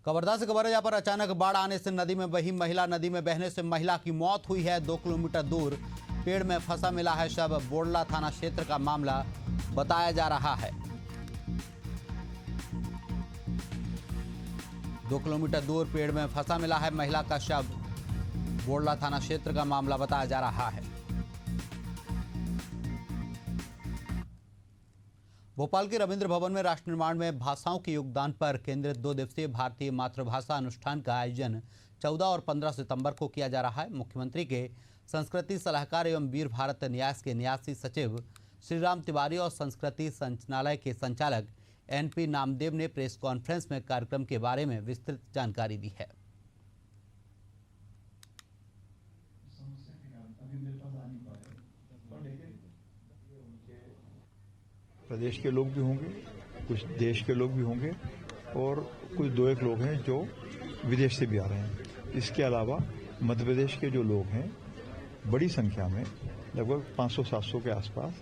कवर्धा से खबर है, जहां पर अचानक बाढ़ आने से नदी में बही महिला, नदी में बहने से महिला की मौत हुई है। 2 किलोमीटर दूर पेड़ में फंसा मिला है शव। बोडला थाना क्षेत्र का मामला बताया जा रहा है। 2 किलोमीटर दूर पेड़ में फंसा मिला है महिला का शव। बोडला थाना क्षेत्र का मामला बताया जा रहा है। भोपाल के रविंद्र भवन में राष्ट्र निर्माण में भाषाओं के योगदान पर केंद्रित 2 दिवसीय भारतीय मातृभाषा अनुष्ठान का आयोजन 14 और 15 सितंबर को किया जा रहा है। मुख्यमंत्री के संस्कृति सलाहकार एवं वीर भारत न्यास के न्यासी सचिव श्रीराम तिवारी और संस्कृति संचालनालय के संचालक NP नामदेव ने प्रेस कॉन्फ्रेंस में कार्यक्रम के बारे में विस्तृत जानकारी दी है। प्रदेश के लोग भी होंगे, कुछ देश के लोग भी होंगे और कुछ 2-1 लोग हैं जो विदेश से भी आ रहे हैं। इसके अलावा मध्य प्रदेश के जो लोग हैं बड़ी संख्या में, लगभग 500-700 के आसपास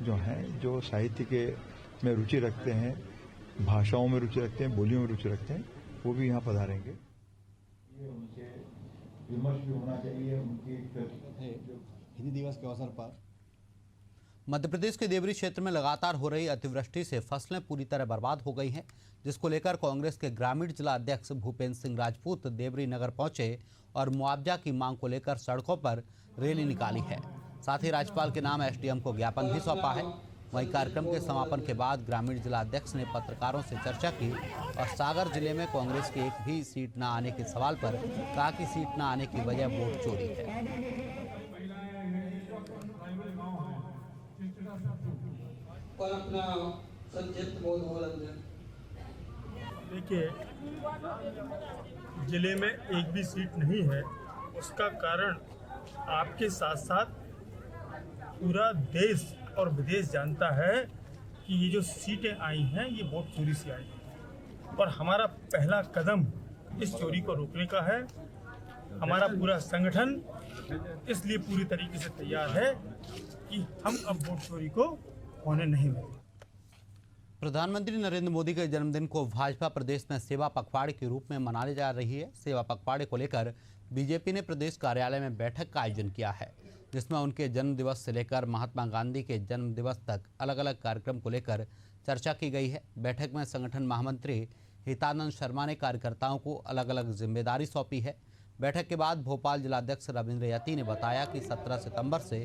जो हैं, जो साहित्य के में रुचि रखते हैं, भाषाओं में रुचि रखते हैं, बोलियों में रुचि रखते हैं, वो भी यहाँ पधारेंगे। ये उनके विमर्श भी होना चाहिए उनकी हिंदी दिवस के अवसर पर। मध्य प्रदेश के देवरी क्षेत्र में लगातार हो रही अतिवृष्टि से फसलें पूरी तरह बर्बाद हो गई हैं, जिसको लेकर कांग्रेस के ग्रामीण जिला अध्यक्ष भूपेंद्र सिंह राजपूत देवरी नगर पहुंचे और मुआवजा की मांग को लेकर सड़कों पर रैली निकाली है। साथ ही राज्यपाल के नाम SDM को ज्ञापन भी सौंपा है। वहीं कार्यक्रम के समापन के बाद ग्रामीण जिला अध्यक्ष ने पत्रकारों से चर्चा की और सागर जिले में कांग्रेस की एक भी सीट न आने के सवाल पर कहा कि सीट न आने की वजह वोट चोरी है। और अपना संक्षिप्त देखिए, जिले में एक भी सीट नहीं है। उसका कारण आपके साथ साथ पूरा देश और विदेश जानता है कि ये जो सीटें आई हैं ये वोट चोरी से आई हैं और हमारा पहला कदम इस चोरी को रोकने का है। हमारा पूरा संगठन इसलिए पूरी तरीके से तैयार है कि हम अब वोट चोरी को होने नहीं देंगे। प्रधानमंत्री नरेंद्र मोदी के जन्मदिन को भाजपा प्रदेश में सेवा पखवाड़े के रूप में मनाने जा रही है। सेवा पखवाड़े को लेकर बीजेपी ने प्रदेश कार्यालय में बैठक का आयोजन किया है, जिसमें उनके जन्म दिवस से लेकर महात्मा गांधी के जन्म दिवस तक अलग अलग कार्यक्रम को लेकर चर्चा की गई है। बैठक में संगठन महामंत्री हितानंद शर्मा ने कार्यकर्ताओं को अलग अलग जिम्मेदारी सौंपी है। बैठक के बाद भोपाल जिलाध्यक्ष रविंद्र यति ने बताया कि 17 सितंबर से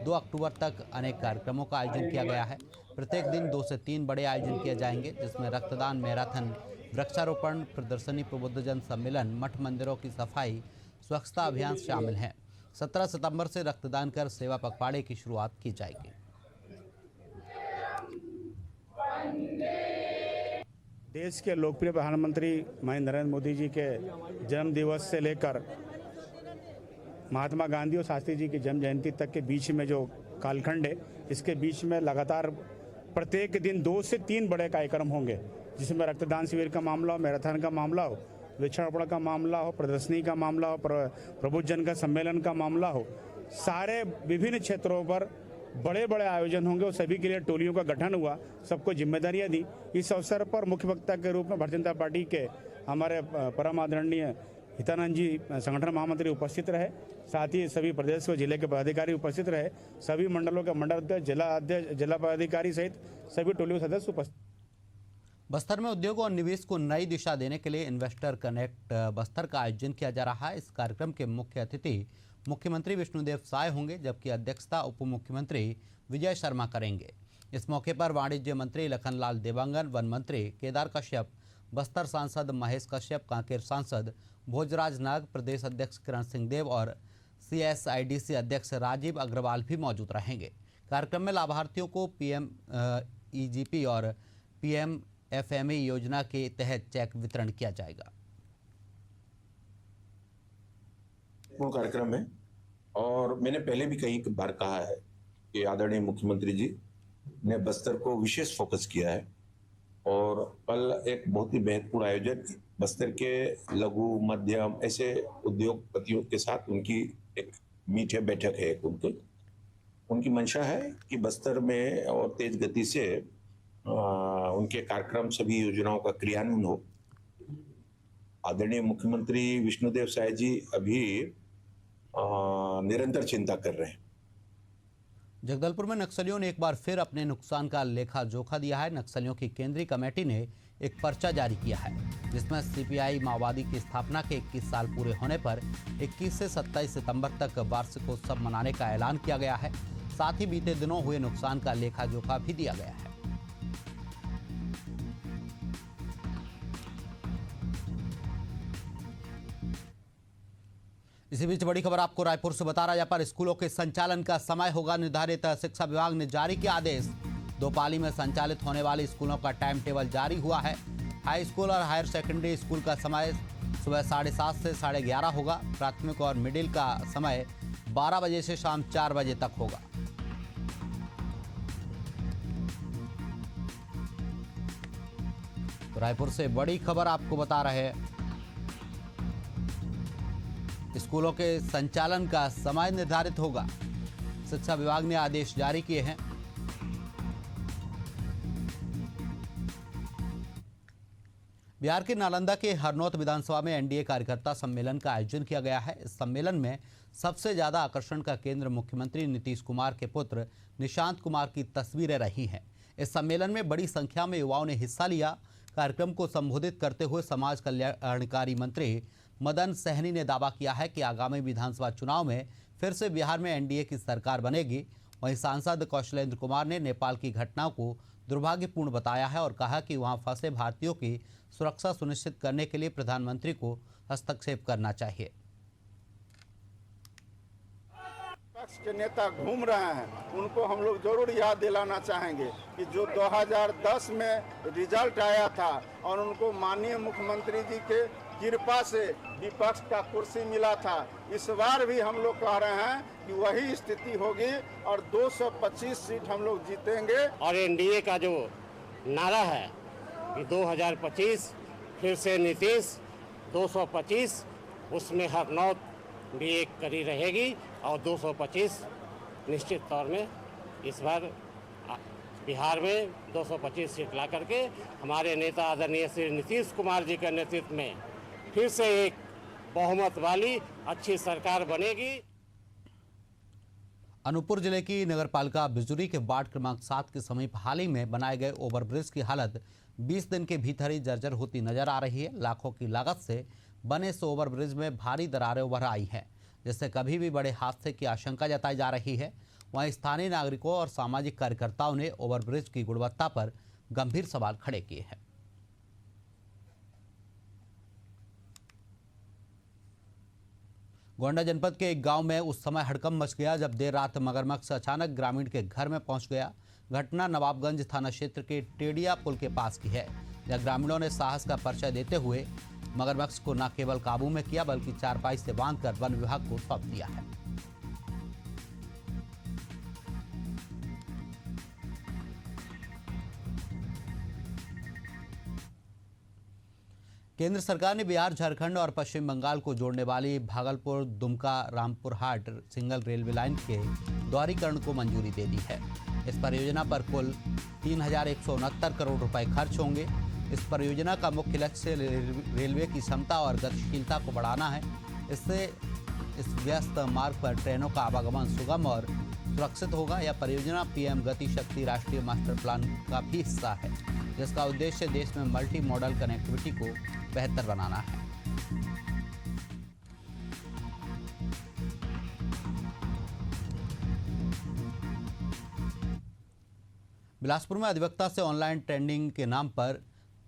2 अक्टूबर तक अनेक कार्यक्रमों का आयोजन किया गया है। प्रत्येक दिन 2 से 3 बड़े आयोजन किए जाएंगे, जिसमें रक्तदान मैराथन, वृक्षारोपण प्रदर्शनी, प्रबुद्धजन सम्मेलन, मठ मंदिरों की सफाई, स्वच्छता अभियान शामिल हैं। 17 सितंबर से रक्तदान कर सेवा पखवाड़े की शुरुआत की जाएगी। देश के लोकप्रिय प्रधानमंत्री नरेंद्र मोदी जी के जन्म दिवस से लेकर महात्मा गांधी और शास्त्री जी की जन्म जयंती तक के बीच में जो कालखंड है, इसके बीच में लगातार प्रत्येक दिन 2 से 3 बड़े कार्यक्रम होंगे, जिसमें रक्तदान शिविर का मामला हो, मैराथन का मामला हो, वृक्षारोपण का मामला हो, प्रदर्शनी का मामला हो, प्रबुद्धजन का सम्मेलन का मामला हो। सारे विभिन्न क्षेत्रों पर बड़े बड़े आयोजन होंगे और सभी के लिए टोलियों का गठन हुआ, सबको जिम्मेदारियां दी। इस अवसर पर मुख्य वक्ता के रूप में भारतीय जनता पार्टी के हमारे परम आदरणीय हितानंद जी संगठन महामंत्री उपस्थित रहे, साथ ही सभी प्रदेश व जिले के पदाधिकारी उपस्थित रहे, सभी मंडलों के मंडल अध्यक्ष, जिला पदाधिकारी सहित सभी टोलियों सदस्य उपस्थित। बस्तर में उद्योग और निवेश को नई दिशा देने के लिए इन्वेस्टर कनेक्ट बस्तर का आयोजन किया जा रहा है। इस कार्यक्रम के मुख्य अतिथि मुख्यमंत्री विष्णुदेव साय होंगे, जबकि अध्यक्षता उप मुख्यमंत्री विजय शर्मा करेंगे। इस मौके पर वाणिज्य मंत्री लखनलाल देवांगन, वन मंत्री केदार कश्यप, बस्तर सांसद महेश कश्यप, कांकेर सांसद भोजराज नाग, प्रदेश अध्यक्ष किरण सिंह देव और CSIDC अध्यक्ष राजीव अग्रवाल भी मौजूद रहेंगे। कार्यक्रम में लाभार्थियों को PM-EGP और PM-FME योजना के तहत चेक वितरण किया जाएगा। वो कार्यक्रम है और मैंने पहले भी कई बार कहा है कि आदरणीय मुख्यमंत्री जी ने बस्तर को विशेष फोकस किया है और कल एक बहुत ही महत्वपूर्ण आयोजन बस्तर के लघु मध्यम ऐसे उद्योगपतियों के साथ उनकी एक मीट है, बैठक है। उनकी मंशा है कि बस्तर में और तेज गति से उनके कार्यक्रम सभी योजनाओं का क्रियान्वयन हो। आदरणीय मुख्यमंत्री विष्णुदेव साय जी अभी निरंतर चिंता कर रहे हैं। जगदलपुर में नक्सलियों ने एक बार फिर अपने नुकसान का लेखा जोखा दिया है। नक्सलियों की केंद्रीय कमेटी ने एक पर्चा जारी किया है जिसमें सीपीआई माओवादी की स्थापना के 21 साल पूरे होने पर 21 से 27 सितंबर तक वार्षिकोत्सव मनाने का ऐलान किया गया है। साथ ही बीते दिनों हुए नुकसान का लेखा जोखा भी दिया गया है। इसी बीच बड़ी खबर आपको रायपुर से बता रहा पर स्कूलों के संचालन का समय होगा निर्धारित। शिक्षा विभाग ने जारी किया आदेश। 2 पाली में संचालित होने वाले स्कूलों का टाइम टेबल जारी हुआ है। हाई स्कूल और हायर सेकेंडरी स्कूल का समय सुबह 7:30 से 11:30 होगा। प्राथमिक और मिडिल का समय 12 बजे से शाम 4 बजे तक होगा। तो रायपुर से बड़ी खबर आपको बता रहे हैं, स्कूलों के संचालन का समय निर्धारित होगा। शिक्षा विभाग ने आदेश जारी किए हैं। बिहार के नालंदा के हरनौत विधानसभा में एनडीए कार्यकर्ता सम्मेलन का आयोजन किया गया है। इस सम्मेलन में सबसे ज्यादा आकर्षण का केंद्र मुख्यमंत्री नीतीश कुमार के पुत्र निशांत कुमार की तस्वीरें रही हैं। इस सम्मेलन में बड़ी संख्या में युवाओं ने हिस्सा लिया। कार्यक्रम को संबोधित करते हुए समाज कल्याणकारी मंत्री मदन सहनी ने दावा किया है कि आगामी विधानसभा चुनाव में फिर से बिहार में एनडीए की सरकार बनेगी। वहीं सांसद कौशलेंद्र कुमार ने नेपाल की घटनाओं को दुर्भाग्यपूर्ण बताया है और कहा कि वहां फंसे भारतीयों की सुरक्षा सुनिश्चित करने के लिए प्रधानमंत्री को हस्तक्षेप करना चाहिए। विपक्ष के नेता घूम रहे हैं, उनको हम लोग जरूर याद दिलाना चाहेंगे कि जो 2010 में रिजल्ट आया था और उनको माननीय मुख्यमंत्री जी के कृपा से विपक्ष का कुर्सी मिला था, इस बार भी हम लोग कह रहे हैं कि वही स्थिति होगी और 225 सीट हम लोग जीतेंगे। और एनडीए का जो नारा है कि 2025 फिर से नीतीश 225, उसमें हरनौत भी एक कड़ी रहेगी और 225 निश्चित तौर में इस बार बिहार में 225 सीट ला करके हमारे नेता आदरणीय श्री नीतीश कुमार जी के नेतृत्व में फिर से एक बहुमत वाली अच्छी सरकार बनेगी। अनूपपुर जिले की नगरपालिका बिजुरी के वार्ड क्रमांक 7 के समीप हाल ही में बनाए गए ओवरब्रिज की हालत 20 दिन के भीतर ही जर्जर होती नजर आ रही है। लाखों की लागत से बने इस ओवरब्रिज में भारी दरारें उभर आई हैं, जिससे कभी भी बड़े हादसे की आशंका जताई जा रही है। वहीं स्थानीय नागरिकों और सामाजिक कार्यकर्ताओं ने ओवरब्रिज की गुणवत्ता पर गंभीर सवाल खड़े किए हैं। गोंडा जनपद के एक गांव में उस समय हड़कंप मच गया जब देर रात मगरमच्छ अचानक ग्रामीण के घर में पहुंच गया। घटना नवाबगंज थाना क्षेत्र के टेडिया पुल के पास की है, जहां ग्रामीणों ने साहस का परिचय देते हुए मगरमच्छ को न केवल काबू में किया बल्कि चारपाई से बांधकर वन विभाग को सौंप दिया है। केंद्र सरकार ने बिहार, झारखंड और पश्चिम बंगाल को जोड़ने वाली भागलपुर दुमका रामपुर हाट सिंगल रेलवे लाइन के दोहरीकरण को मंजूरी दे दी है। इस परियोजना पर कुल 3,169 करोड़ रुपए खर्च होंगे। इस परियोजना का मुख्य लक्ष्य रेलवे की क्षमता और गतिशीलता को बढ़ाना है। इससे इस व्यस्त मार्ग पर ट्रेनों का आवागमन सुगम और सुरक्षित होगा। यह परियोजना पीएम गति शक्ति राष्ट्रीय मास्टर प्लान का भी हिस्सा है, जिसका उद्देश्य देश में मल्टी मॉडल कनेक्टिविटी को बेहतर बनाना है। बिलासपुर में अधिवक्ता से ऑनलाइन ट्रेडिंग के नाम पर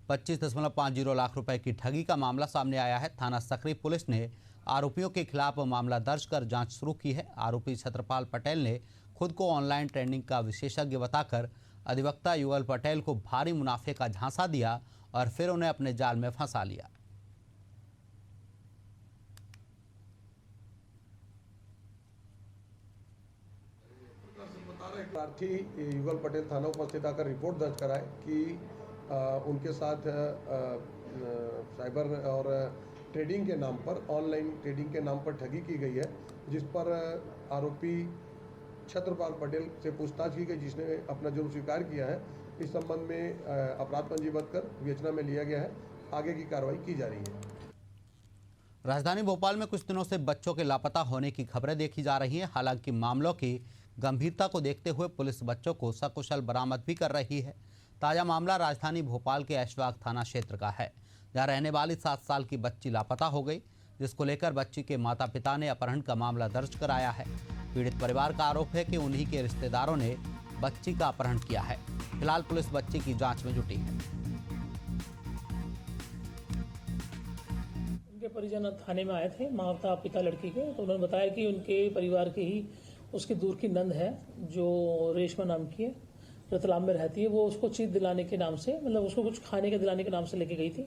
25.50 लाख रुपए की ठगी का मामला सामने आया है। थाना सकरी पुलिस ने आरोपियों के खिलाफ मामला दर्ज कर जांच शुरू की है। आरोपी छत्रपाल पटेल ने खुद को ऑनलाइन ट्रेडिंग का विशेषज्ञ बताकर अधिवक्ता युगल पटेल को भारी मुनाफे का झांसा दिया और फिर उन्हें अपने जाल में फंसा लिया। प्रार्थी युगल पटेल थाना उपस्थित आकर रिपोर्ट दर्ज कराए कि उनके साथ साइबर और ट्रेडिंग के नाम पर, ऑनलाइन ट्रेडिंग के नाम पर ठगी की गई है, जिस पर आरोपी छत्रपाल पटेल से पूछताछ की गई, जिसने अपना जुर्म स्वीकार किया है। इस संबंध में अपराध पंजीबद्ध कर विवेचना में लिया गया है। आगे की कार्रवाई की जा रही है। राजधानी भोपाल में कुछ दिनों से बच्चों के लापता होने की खबरें देखी जा रही हैं। हालांकि मामलों की गंभीरता को देखते हुए पुलिस बच्चों को सकुशल बरामद भी कर रही है। ताजा मामला राजधानी भोपाल के ऐशबाग थाना क्षेत्र का है, जहां रहने वाली 7 साल की बच्ची लापता हो गई, जिसको लेकर बच्ची के माता पिता ने अपहरण का मामला दर्ज कराया है। पीड़ित परिवार का आरोप है कि उन्हीं के रिश्तेदारों ने बच्ची का अपहरण किया है। फिलहाल पुलिस बच्ची की जांच में जुटी है। उनके परिजन थाने में आए थे, माता पिता लड़की के, तो उन्होंने बताया कि उनके परिवार की ही उसकी दूर की नंद है जो रेशमा नाम की है, रतलाम में रहती है। वो उसको चीज दिलाने के नाम से, मतलब उसको कुछ खाने के दिलाने के नाम से लेके गई थी,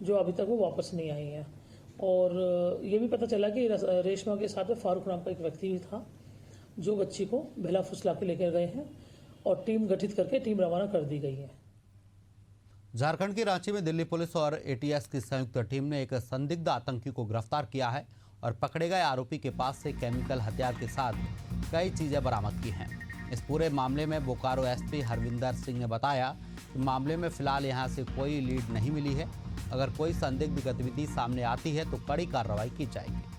जो अभी तक वो वापस नहीं आई है। और ये भी पता चला कि रेशमा के साथ में फारूक नाम का एक व्यक्ति भी था, जो बच्ची को बहला फुसला के लेकर गए हैं और टीम गठित करके टीम रवाना कर दी गई है। झारखंड के रांची में दिल्ली पुलिस और एटीएस की संयुक्त टीम ने एक संदिग्ध आतंकी को गिरफ्तार किया है और पकड़े गए आरोपी के पास से केमिकल हथियार के साथ कई चीजें बरामद की हैं। इस पूरे मामले में बोकारो एसपी हरविंदर सिंह ने बताया कि मामले में फिलहाल यहां से कोई लीड नहीं मिली है। अगर कोई संदिग्ध गतिविधि सामने आती है तो कड़ी कार्रवाई की जाएगी।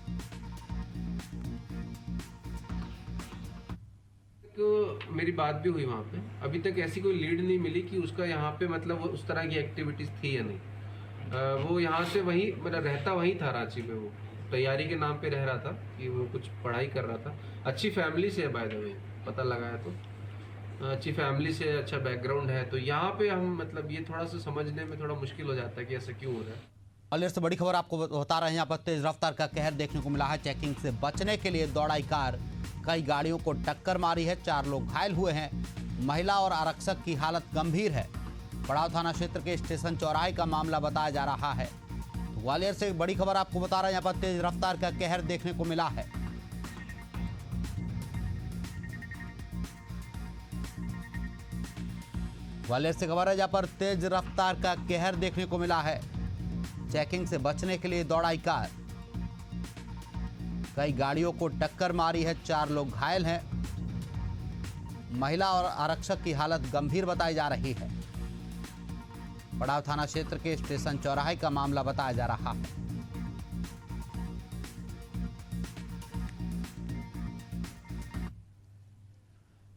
तो मेरी बात भी हुई वहाँ पे, अभी तक ऐसी कोई लीड नहीं मिली कि उसका यहाँ पे मतलब उस तरह की एक्टिविटीज थी या नहीं। वो यहाँ से वहीं मतलब रहता वहीं था, रांची में। वो तैयारी के नाम पे रह रहा था कि वो कुछ पढ़ाई कर रहा था। अच्छी फैमिली से है, बाय द वे पता लगाया तो अच्छी फैमिली से, अच्छा बैकग्राउंड है। तो यहाँ पे हम मतलब ये थोड़ा सा समझने में थोड़ा मुश्किल हो जाता है कि ऐसा क्यों हो रहा है। ग्वालियर से बड़ी खबर आपको बता रहे हैं। यहाँ पर तेज रफ्तार का कहर देखने को मिला है। चेकिंग से बचने के लिए दौड़ाई कार कई गाड़ियों को टक्कर मारी है। 4 लोग घायल हुए हैं। महिला और आरक्षक की हालत गंभीर है। पड़ाव थाना क्षेत्र के स्टेशन चौराहे का मामला बताया जा रहा है। तो ग्वालियर से बड़ी खबर आपको बता रहे हैं। यहाँ पर तेज रफ्तार का कहर देखने को मिला है। ग्वालियर से खबर है जहाँ पर तेज रफ्तार का कहर देखने को मिला है। चेकिंग से बचने के लिए दौड़ाई कार कई गाड़ियों को टक्कर मारी है। 4 लोग घायल हैं। महिला और आरक्षक की हालत गंभीर बताई जा रही है। पड़ाव थाना क्षेत्र के स्टेशन चौराहे का मामला बताया जा रहा है।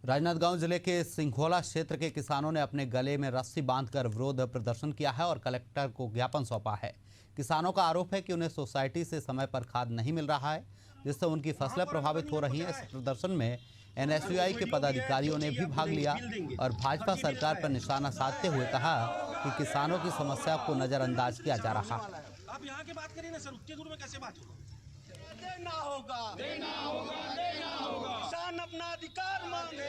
राजनांदगांव जिले के सिंघोला क्षेत्र के किसानों ने अपने गले में रस्सी बांधकर विरोध प्रदर्शन किया है और कलेक्टर को ज्ञापन सौंपा है। किसानों का आरोप है कि उन्हें सोसाइटी से समय पर खाद नहीं मिल रहा है, जिससे उनकी फसलें प्रभावित हो रही हैं। इस प्रदर्शन में एनएसयूआई के पदाधिकारियों ने भी भाग लिया और भाजपा सरकार पर निशाना साधते हुए कहा कि किसानों की समस्या को नजरअंदाज किया जा रहा है। आप यहाँ की बात करिए ना सर, उतने दूर में कैसे बात होगा? देना होगा, देना होगा, देना होगा। किसान अपना अधिकार मांगे।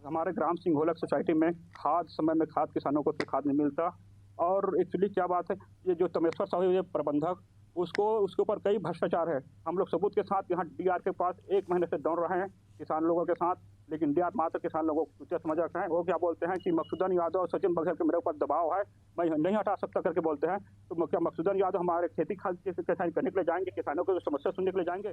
हमारे ग्राम सिंघोला सोसाइटी में खाद समय में खाद किसानों को खाद नहीं मिलता। और एक्चुअली क्या बात है, ये जो तमेश्वर साहू ये प्रबंधक, उसके ऊपर कई भ्रष्टाचार है। हम लोग सबूत के साथ यहाँ डीआर के पास 1 महीने से दौड़ रहे हैं किसान लोगों के साथ, लेकिन डीआर मात्र किसान लोगों को समझ रखते हैं। वो क्या बोलते हैं कि मकसूदन यादव और सचिन बघेल के मेरे ऊपर दबाव है, मैं नहीं हटा सकता करके बोलते हैं। तो क्या मकसूदन यादव हमारे खेती खाद किसान करने के लिए जाएंगे, किसानों की समस्या सुनने के लिए जाएंगे?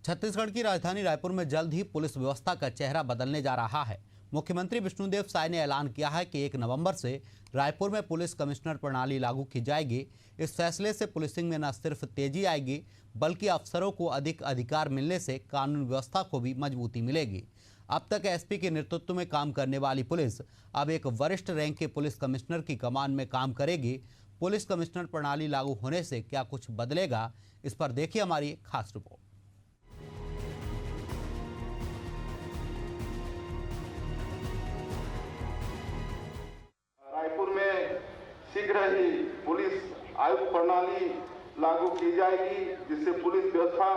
छत्तीसगढ़ की राजधानी रायपुर में जल्द ही पुलिस व्यवस्था का चेहरा बदलने जा रहा है। मुख्यमंत्री विष्णुदेव साय ने ऐलान किया है कि 1 नवंबर से रायपुर में पुलिस कमिश्नर प्रणाली लागू की जाएगी। इस फैसले से पुलिसिंग में न सिर्फ तेजी आएगी, बल्कि अफसरों को अधिक अधिकार मिलने से कानून व्यवस्था को भी मजबूती मिलेगी। अब तक एसपी के नेतृत्व में काम करने वाली पुलिस अब एक वरिष्ठ रैंक के पुलिस कमिश्नर की कमान में काम करेगी। पुलिस कमिश्नर प्रणाली लागू होने से क्या कुछ बदलेगा, इस पर देखिए हमारी खास रिपोर्ट। रायपुर में शीघ्र ही पुलिस आयुक्त प्रणाली लागू की जाएगी, जिससे पुलिस व्यवस्था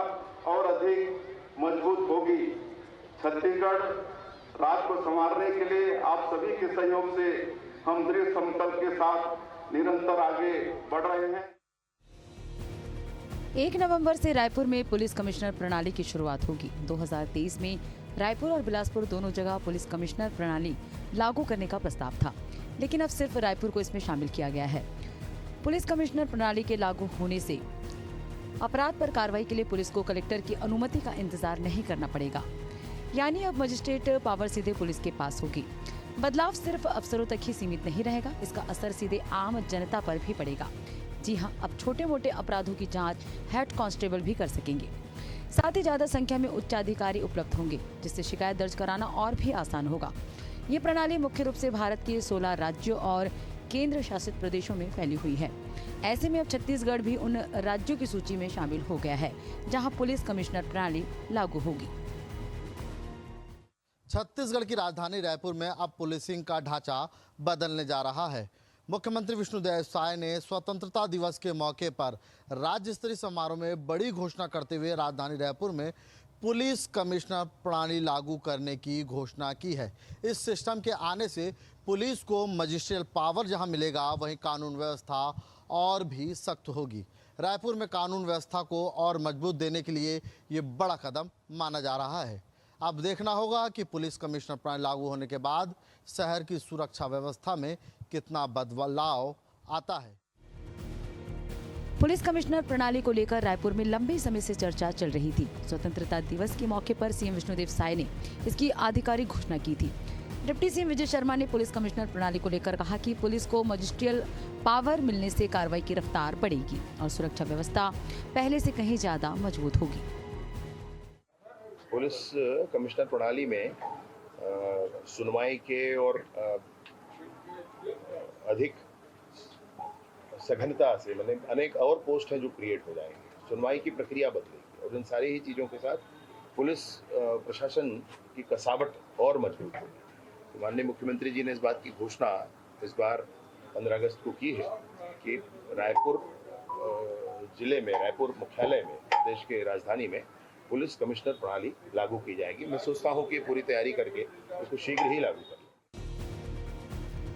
और अधिक मजबूत होगी। छत्तीसगढ़ राज्य को संवारने के लिए आप सभी के सहयोग से हम दृढ़ संकल्प के साथ निरंतर आगे बढ़ रहे हैं। 1 नवंबर से रायपुर में पुलिस कमिश्नर प्रणाली की शुरुआत होगी। 2023 में रायपुर और बिलासपुर दोनों जगह पुलिस कमिश्नर प्रणाली लागू करने का प्रस्ताव था, लेकिन अब सिर्फ रायपुर को इसमें शामिल किया गया है। पुलिस कमिश्नर प्रणाली के लागू होने से अपराध पर कार्रवाई के लिए पुलिस को कलेक्टर की अनुमति का इंतजार नहीं करना पड़ेगा, यानी अब मजिस्ट्रेट पावर सीधे पुलिस के पास होगी। बदलाव सिर्फ अफसरों तक ही सीमित नहीं रहेगा, इसका असर सीधे आम जनता पर भी पड़ेगा। जी हाँ, अब छोटे मोटे अपराधों की जांच हेड कांस्टेबल भी कर सकेंगे। साथ ही ज्यादा संख्या में उच्चाधिकारी उपलब्ध होंगे, जिससे शिकायत दर्ज कराना और भी आसान होगा। ये प्रणाली मुख्य रूप से भारत के 16 राज्यों और केंद्र शासित प्रदेशों में फैली हुई है। ऐसे में अब छत्तीसगढ़ भी उन राज्यों की सूची में शामिल हो गया है जहां पुलिस कमिश्नर प्रणाली लागू होगी। छत्तीसगढ़ की राजधानी रायपुर में अब पुलिसिंग का ढांचा बदलने जा रहा है। मुख्यमंत्री विष्णुदेव साय ने स्वतंत्रता दिवस के मौके पर राज्य स्तरीय समारोह में बड़ी घोषणा करते हुए राजधानी रायपुर में पुलिस कमिश्नर प्रणाली लागू करने की घोषणा की है। इस सिस्टम के आने से पुलिस को मजिस्ट्रियल पावर जहां मिलेगा, वहीं कानून व्यवस्था और भी सख्त होगी। रायपुर में कानून व्यवस्था को और मजबूत देने के लिए ये बड़ा कदम माना जा रहा है। अब देखना होगा कि पुलिस कमिश्नर प्रणाली लागू होने के बाद शहर की सुरक्षा व्यवस्था में कितना बदलाव आता है। पुलिस कमिश्नर प्रणाली को लेकर रायपुर में लंबे समय से चर्चा चल रही थी। स्वतंत्रता दिवस के मौके पर सीएम विष्णुदेव साय ने इसकी आधिकारिक घोषणा की थी। डिप्टी सीएम विजय शर्मा ने पुलिस कमिश्नर प्रणाली को लेकर कहा कि पुलिस को मजिस्ट्रियल पावर मिलने से कार्रवाई की रफ्तार बढ़ेगी और सुरक्षा व्यवस्था पहले से कहीं ज्यादा मजबूत होगी। पुलिस कमिश्नर प्रणाली में सुनवाई के और अधिक सघनता से मतलब अनेक और पोस्ट हैं जो क्रिएट हो जाएंगे। सुनवाई की प्रक्रिया बदलेगी और इन सारी ही चीज़ों के साथ पुलिस प्रशासन की कसावट और मजबूत होगी। तो माननीय मुख्यमंत्री जी ने इस बात की घोषणा इस बार 15 अगस्त को की है कि रायपुर जिले में, रायपुर मुख्यालय में, देश के राजधानी में पुलिस कमिश्नर प्रणाली लागू की जाएगी। मैं सोचता हूं कि पूरी तैयारी करके इसको शीघ्र ही लागू करें।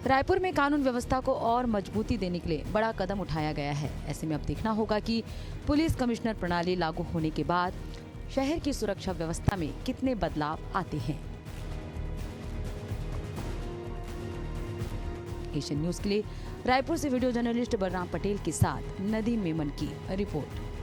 रायपुर में कानून व्यवस्था को और मजबूती देने के लिए बड़ा कदम उठाया गया है। ऐसे में अब देखना होगा कि पुलिस कमिश्नर प्रणाली लागू होने के बाद शहर की सुरक्षा व्यवस्था में कितने बदलाव आते हैं। एशियन न्यूज के लिए रायपुर से वीडियो जर्नलिस्ट बलराम पटेल के साथ नदीम मेमन की रिपोर्ट।